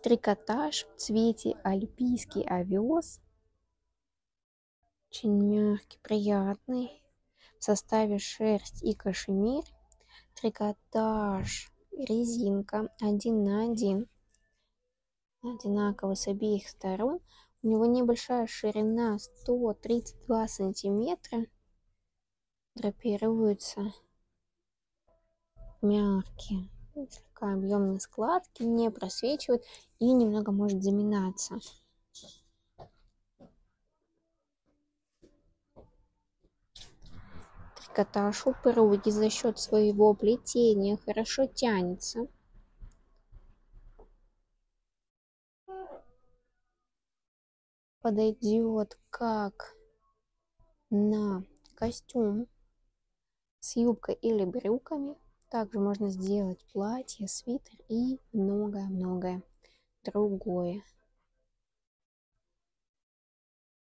Трикотаж в цвете альпийский овес. Очень мягкий, приятный. В составе шерсть и кашемир. Трикотаж, резинка 1 на 1. Одинаковый с обеих сторон. У него небольшая ширина 132 сантиметра. Драпируется мягкие, слегка объемные складки, не просвечивают и немного может заминаться. Трикотаж упругий, за счет своего плетения хорошо тянется. Подойдет как на костюм с юбкой или брюками. Также можно сделать платье, свитер и многое-многое другое.